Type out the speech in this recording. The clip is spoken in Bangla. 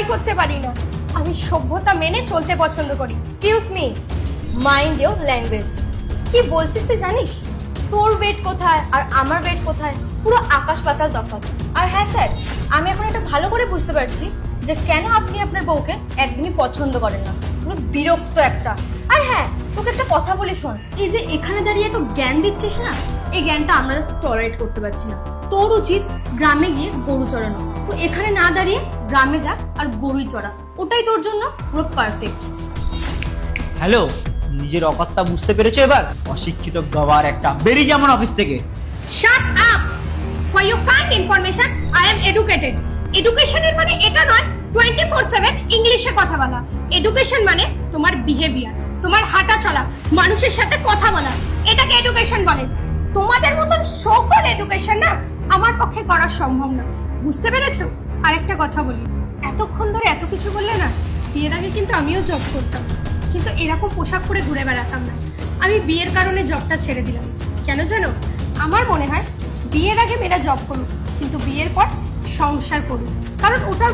লড়াই করতে পারি না। আমি সভ্যতা মেনে চলতে পছন্দ করি। Excuse me, mind your language. কি বলছিস তুই জানিস? তোর ওয়েট কোথায় আর আমার ওয়েট কোথায়, পুরো আকাশ পাতাল তফাৎ। আর হ্যাঁ স্যার, আমি এখন এটা ভালো করে বুঝতে পারছি যে কেন আপনি আপনার বউকে একদমই পছন্দ করেন না। পুরো বিরক্ত একটা। আর হ্যাঁ, তোকে একটা কথা বলি শোন, এই যে এখানে দাঁড়িয়ে তো জ্ঞান দিচ্ছিস না, এই জ্ঞানটা আমরা টলারেট করতে পারছি না। তোর উচিত গ্রামে গিয়ে গরু চড়ানো। তো এখানে না দাঁড়িয়ে গ্রামে যা আর গরুই চড়া, ওটাই তোর জন্য পুরো পারফেক্ট। হ্যালো, নিজের অকর্তা বুঝতে পেরেছো এবার? অশিক্ষিত গওয়ার একটা, বেরিয়ে যেমন অফিস থেকে। Shut up. For your kind information, I am educated. এডুকেশনের মানে এটা নয় 24/7 ইংলিশে কথা বলা। এডুকেশন মানে তোমার বিহেভিয়ার, তোমার হাঁটা চলা, মানুষের সাথে কথা বলা, এটাকে এডুকেশন বলে। তোমাদের মতন সকল এডুকেশন না আমার পক্ষে করা সম্ভব না, বুঝতে পেরেছো? আরেকটা কথা বলি, এতক্ষণ ধরে এত কিছু বললে না, বিয়ের আগে কিন্তু আমিও জব করতাম, কিন্তু এরকম পোশাক পরে ঘুরে বেড়াতাম না। আমি বিয়ের কারণে জবটা ছেড়ে দিলাম। কেন জানো? আমার মনে হয় বিয়ের আগে মেয়েরা জব করুক, কিন্তু বিয়ের পর সংসার করুক, কারণ ওটার